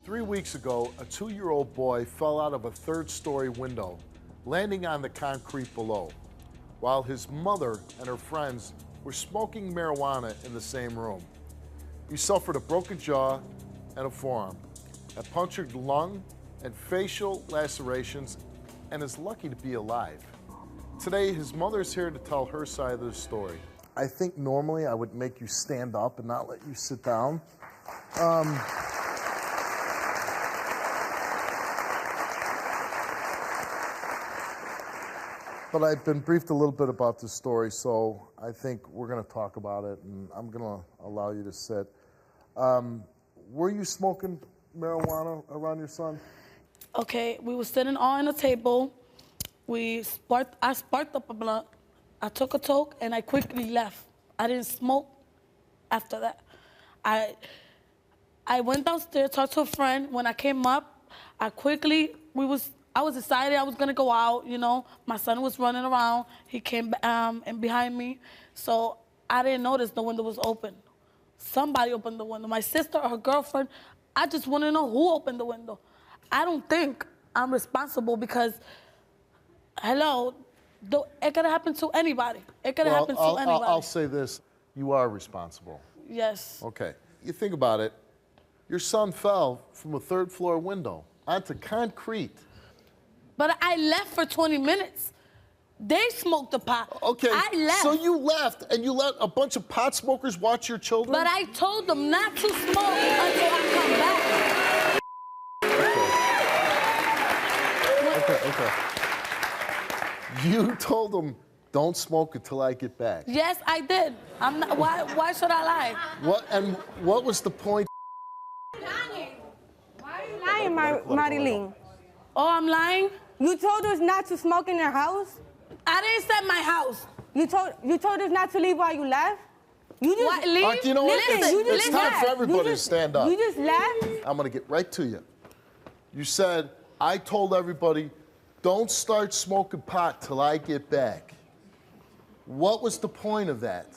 3 weeks ago, a 2-year-old boy fell out of a third-story window, landing on the concrete below, while his mother and her friends were smoking marijuana in the same room. He suffered a broken jaw and a forearm, a punctured lung, and facial lacerations, and is lucky to be alive. Today, his mother is here to tell her side of the story. I think normally I would make you stand up and not let you sit down. But I've been briefed a little bit about this story, so I think we're going to talk about it, and I'm going to allow you to sit. Were you smoking marijuana around your son? Okay, we were sitting all on a table. I sparked up a blunt. I took a toke, and I quickly left. I didn't smoke after that. I went downstairs, talked to a friend. When I came up, I was excited. I was gonna go out, you know. My son was running around. He came and behind me, so I didn't notice the window was open. Somebody opened the window. My sister or her girlfriend. I just want to know who opened the window. I don't think I'm responsible because, hello, it could have happened to anybody. It could have happened to anybody. I'll say this: you are responsible. Yes. Okay. You think about it. Your son fell from a third-floor window onto concrete. But I left for 20 minutes. They smoked the pot. Okay, I left. So you left and you let a bunch of pot smokers watch your children? But I told them not to smoke until I come back. Okay. You told them, don't smoke until I get back. Yes, I did. I'm not, why should I lie? What was the point? Lying. Why are you lying, Marilis? Oh, I'm lying? You told us not to smoke in your house? I didn't set my house. You told us not to leave while you left? You just what, leave? You know what? Listen, it's time for everybody to stand up. You just left? I'm gonna get right to you. You said, I told everybody, don't start smoking pot till I get back. What was the point of that?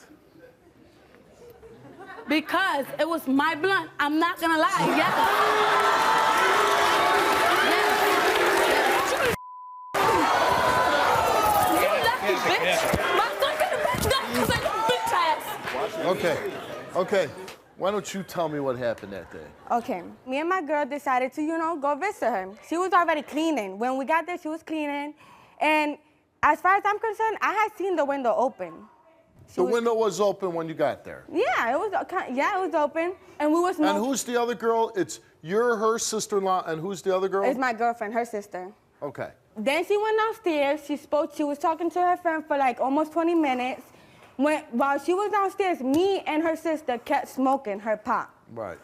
Because it was my blunt. I'm not gonna lie. Yes. Okay. Why don't you tell me what happened that day? Okay. Me and my girl decided to, go visit her. She was already cleaning. When we got there, she was cleaning. And as far as I'm concerned, I had seen the window open. The window was open when you got there? Yeah, it was open. And we were smoking. And who's the other girl? You're her sister-in-law, and who's the other girl? It's my girlfriend, her sister. Okay. Then she went downstairs. She was talking to her friend for like almost 20 minutes. While she was downstairs, me and her sister kept smoking her pot. Right.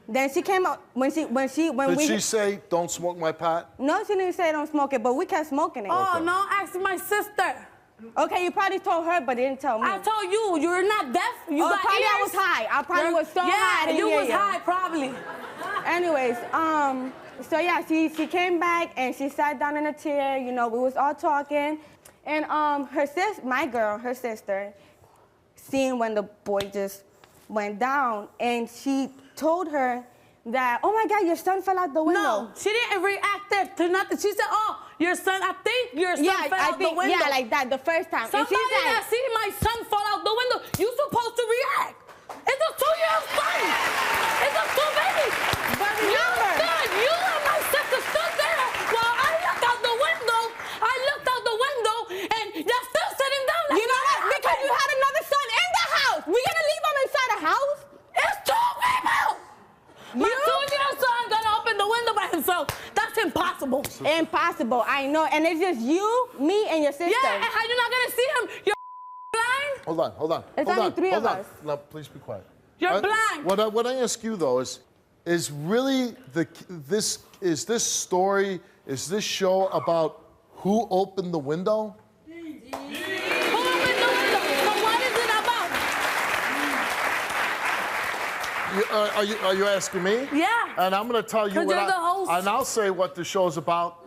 Then she came up Did she say, don't smoke my pot? No, she didn't say don't smoke it, but we kept smoking it. Oh, okay. No, ask my sister. Okay, you probably told her, but didn't tell me. I told you, you're not deaf. You got probably ears. I was high. I probably was so high. Yeah, you was high, probably. Anyways, so yeah, she came back and she sat down in a chair. We was all talking, and her sister, seen when the boy just went down, and she told her that, oh my God, your son fell out the window. No, she didn't react to nothing. She said, oh, your son, I think your son fell out the window. Yeah, like that, the first time. Somebody that see my son fall out the window, you supposed to react. It's a 2-year-old son. It's a 2 baby. But remember, you and my sister stood there while I looked out the window. And you're still sitting down. You know what? Because you had another son in the house. We gonna leave him inside the house? It's 2 people. My 2-year-old son gonna open the window by himself. That's impossible. Impossible, I know. And it's just you, me, and your sister. Yeah, and how you not gonna see him? You're blind? Hold on. It's only 3 of us. No, please be quiet. You're blind. What I ask you, though, is really this story, is this show about who opened the window? Who opened the window? So what is it about? Are you asking me? Yeah. And I'm going to tell you what you're the host. And I'll say what the show's about.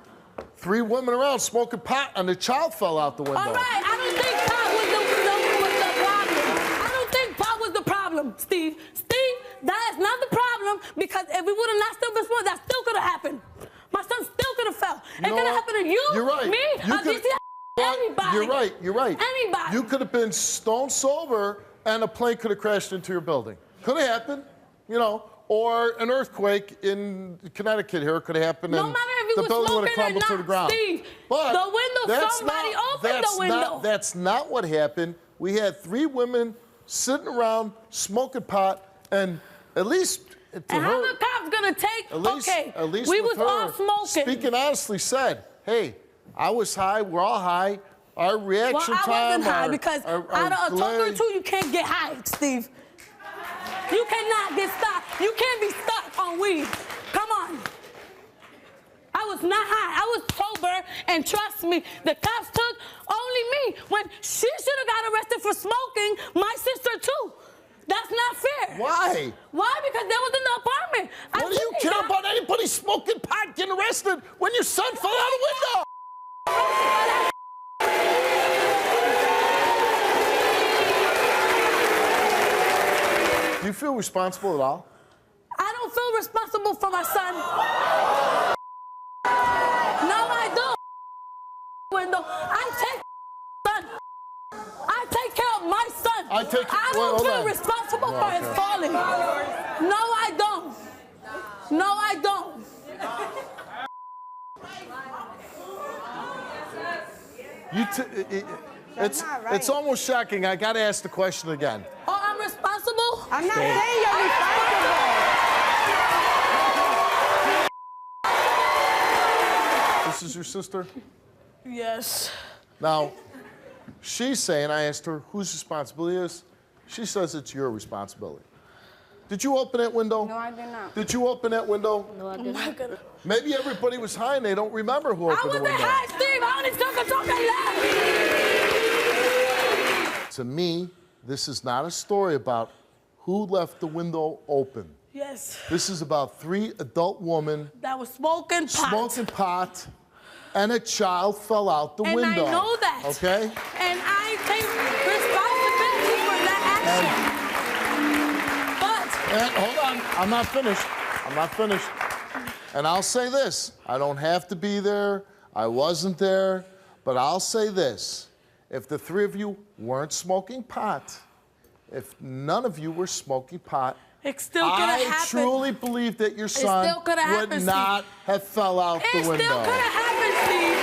3 women around smoking pot, and a child fell out the window. All right, I don't think pot was the problem. I don't think pot was the problem, Steve. Steve, that is not the problem, because if we would have not still been smoking, that's still It could have happened to you, You're right. me, anybody. You're right. Anybody. You could have been stone sober and a plane could have crashed into your building. Could have happened, you know, or an earthquake in Connecticut here could have happened No and matter if you the were building would have smoking or crumbled to the not, ground. Steve, But the window, somebody opened the window. That's not what happened. We had 3 women sitting around smoking pot, and at least to And her, how the cops gonna take? at least we with was all her, smoking. speaking honestly, said, "Hey, I was high. We're all high. Our reaction Well, I time, wasn't high our, because our out of a delay- total of 2, you can't get high, Steve. You cannot get stuck. You can't be stuck on weed. Come on. I was not high. I was sober, and trust me, the cops took only me. When she should have got arrested for smoking, my sister too. That's not fair. Why? Why? Because they was in the apartment. What do you care about anybody smoking pot getting arrested when your son fell out a window? Do you feel responsible at all? I don't feel responsible for my son. No, I don't. Window. I take care of my son. I don't feel responsible for his falling. No, I don't. No, I don't. It's almost shocking. I got to ask the question again. Oh, I'm responsible? I'm not saying you're responsible. This is your sister? Yes. Now, she's saying, I asked her whose responsibility it is. She says it's your responsibility. Did you open that window? No, I did not. Did you open that window? No, I did not. Maybe everybody was high and they don't remember who opened the window. I wasn't high, Steve. I only took a left. To me, this is not a story about who left the window open. Yes. This is about 3 adult women That was smoking pot. smoking pot, and a child fell out the window. And I know that. Okay? And I take responsibility for that action. And hold on, I'm not finished. And I'll say this, I don't have to be there, I wasn't there, but I'll say this. If the 3 of you weren't smoking pot, if none of you were smoking pot, it still could have happened. I truly believe that your son would not have fell out the window. It still could have happened, Steve.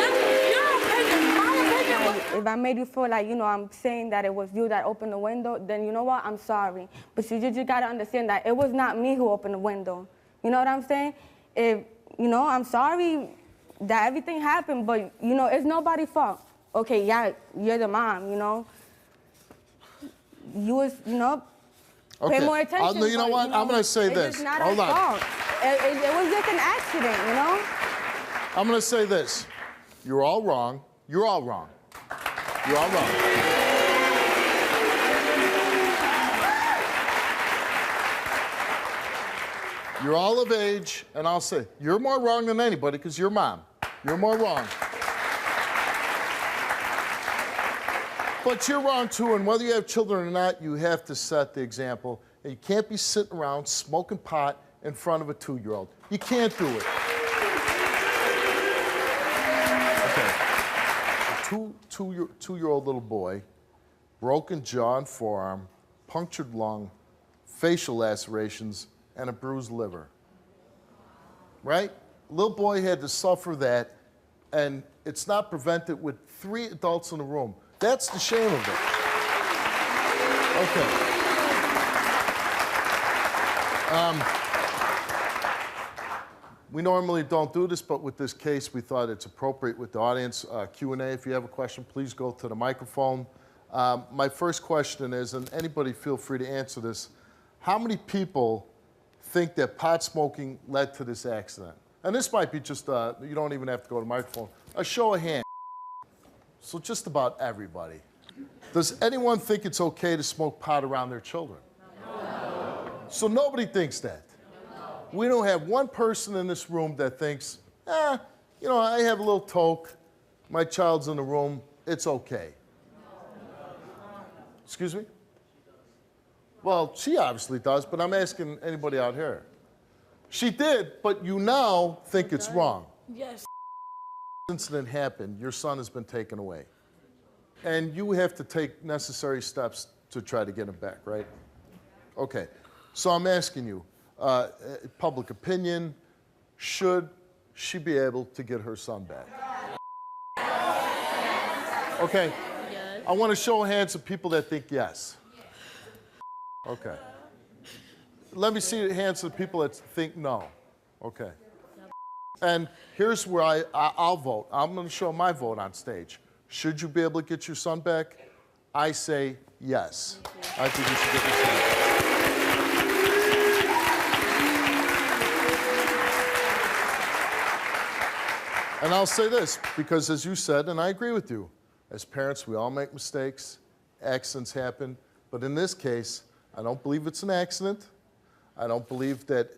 That's your opinion. My opinion was... If I made you feel like, you know, I'm saying that it was you that opened the window, then you know what? I'm sorry. But you just got to understand that it was not me who opened the window. You know what I'm saying? If, you know, I'm sorry that everything happened, but, you know, it's nobody's fault. Okay, yeah, you're the mom, you know. You was, you know, pay more attention. You know what? I'm going to say this. It's not Hold our on. fault. It was just an accident, you know? I'm going to say this. You're all wrong. You're all wrong. You're all wrong. You're all of age, and I'll say, you're more wrong than anybody because you're mom. You're more wrong. But you're wrong too, and whether you have children or not, you have to set the example. And you can't be sitting around smoking pot in front of a 2-year-old. You can't do it. Okay. A two-year-old little boy, broken jaw and forearm, punctured lung, facial lacerations, and a bruised liver. Right? Little boy had to suffer that, and it's not prevented with 3 adults in the room. That's the shame of it. Okay. We normally don't do this, but with this case, we thought it's appropriate with the audience. Q&A, if you have a question, please go to the microphone. My first question is, and anybody feel free to answer this, how many people think that pot smoking led to this accident? And this might be just, you don't even have to go to the microphone, a show of hands. So just about everybody. Does anyone think it's okay to smoke pot around their children? No. So nobody thinks that? No. We don't have one person in this room that thinks, you know, I have a little toke, my child's in the room, it's okay. Excuse me? Well, she obviously does, but I'm asking anybody out here. She did, but you now think it's wrong. Yes. Incident happened, your son has been taken away. And you have to take necessary steps to try to get him back, right? Okay, so I'm asking you, public opinion, should she be able to get her son back? Okay, Yes. I want to show hands of people that think yes. Okay. Let me see the hands of people that think no. Okay. And here's where I'll vote. I'm going to show my vote on stage. Should you be able to get your son back? I say yes. I think you should get your son back. And I'll say this, because as you said, and I agree with you, as parents, we all make mistakes, accidents happen, but in this case, I don't believe it's an accident. I don't believe that,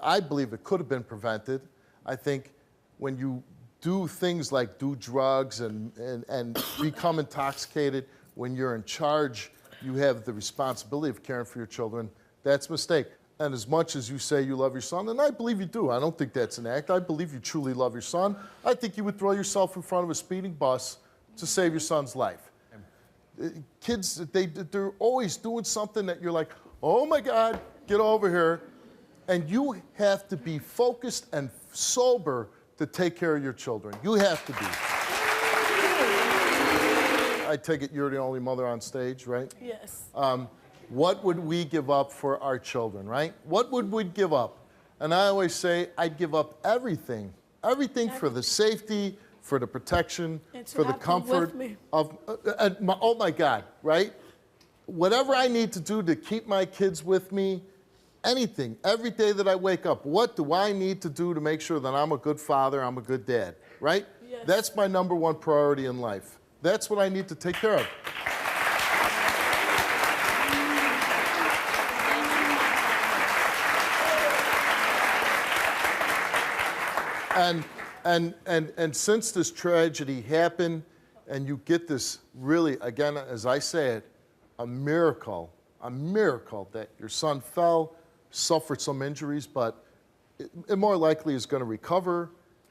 I believe it could have been prevented. I think when you do things like do drugs and become intoxicated, when you're in charge, you have the responsibility of caring for your children, that's a mistake. And as much as you say you love your son, and I believe you do, I don't think that's an act. I believe you truly love your son. I think you would throw yourself in front of a speeding bus to save your son's life. Kids, they're always doing something that you're like, oh my God, get over here. And you have to be focused and sober to take care of your children. You have to be. I take it you're the only mother on stage, right? Yes. What would we give up for our children, right? What would we give up? And I always say, I'd give up everything. Everything for the safety, for the protection, for the comfort of, oh my God, right? Whatever I need to do to keep my kids with me, anything, every day that I wake up, what do I need to do to make sure that I'm a good father, I'm a good dad, right? Yes. That's my number one priority in life. That's what I need to take care of. And since this tragedy happened, and you get this really, again, as I say it, a miracle that your son fell, suffered some injuries, but it more likely is going to recover,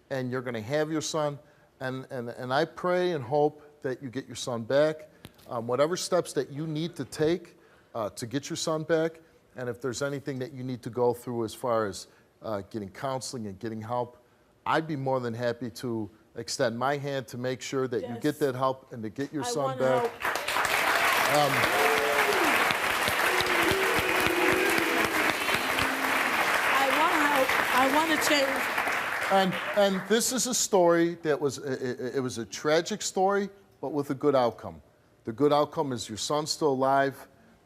and you're going to have your son. And I pray and hope that you get your son back. Whatever steps that you need to take to get your son back, and if there's anything that you need to go through as far as getting counseling and getting help, I'd be more than happy to extend my hand to make sure that you get that help and to get your son back. I want to change. And this is a story that was, it was a tragic story, but with a good outcome. The good outcome is your son's still alive.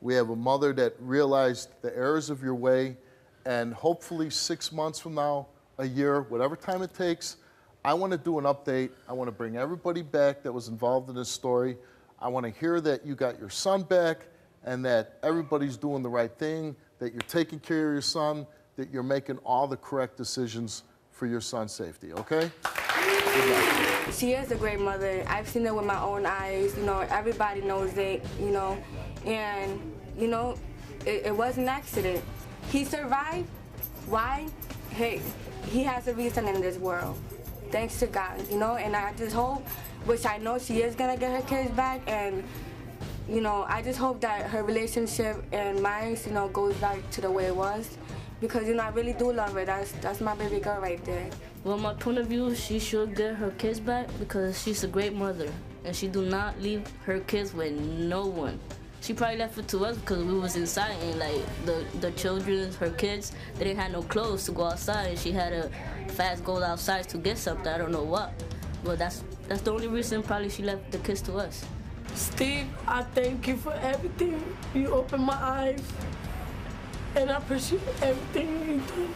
We have a mother that realized the errors of your way, and hopefully 6 months from now, a year, whatever time it takes, I want to do an update. I want to bring everybody back that was involved in this story. I want to hear that you got your son back and that everybody's doing the right thing, that you're taking care of your son, that you're making all the correct decisions for your son's safety, okay? Good luck. She is a great mother. I've seen it with my own eyes. You know, everybody knows it, you know. And, you know, it was an accident. He survived. Why? Hey, he has a reason in this world. Thanks to God, you know, and I just hope, which I know she is gonna get her kids back, and, you know, I just hope that her relationship and mine, you know, goes back to the way it was, because, you know, I really do love her. That's my baby girl right there. Well, my point of view, she should get her kids back because she's a great mother, and she do not leave her kids with no one. She probably left it to us because we was inside, and like the children, her kids, they didn't have no clothes to go outside, and she had to fast go outside to get something. I don't know what, but that's the only reason probably she left the kids to us. Steve, I thank you for everything. You opened my eyes, and I appreciate everything you do.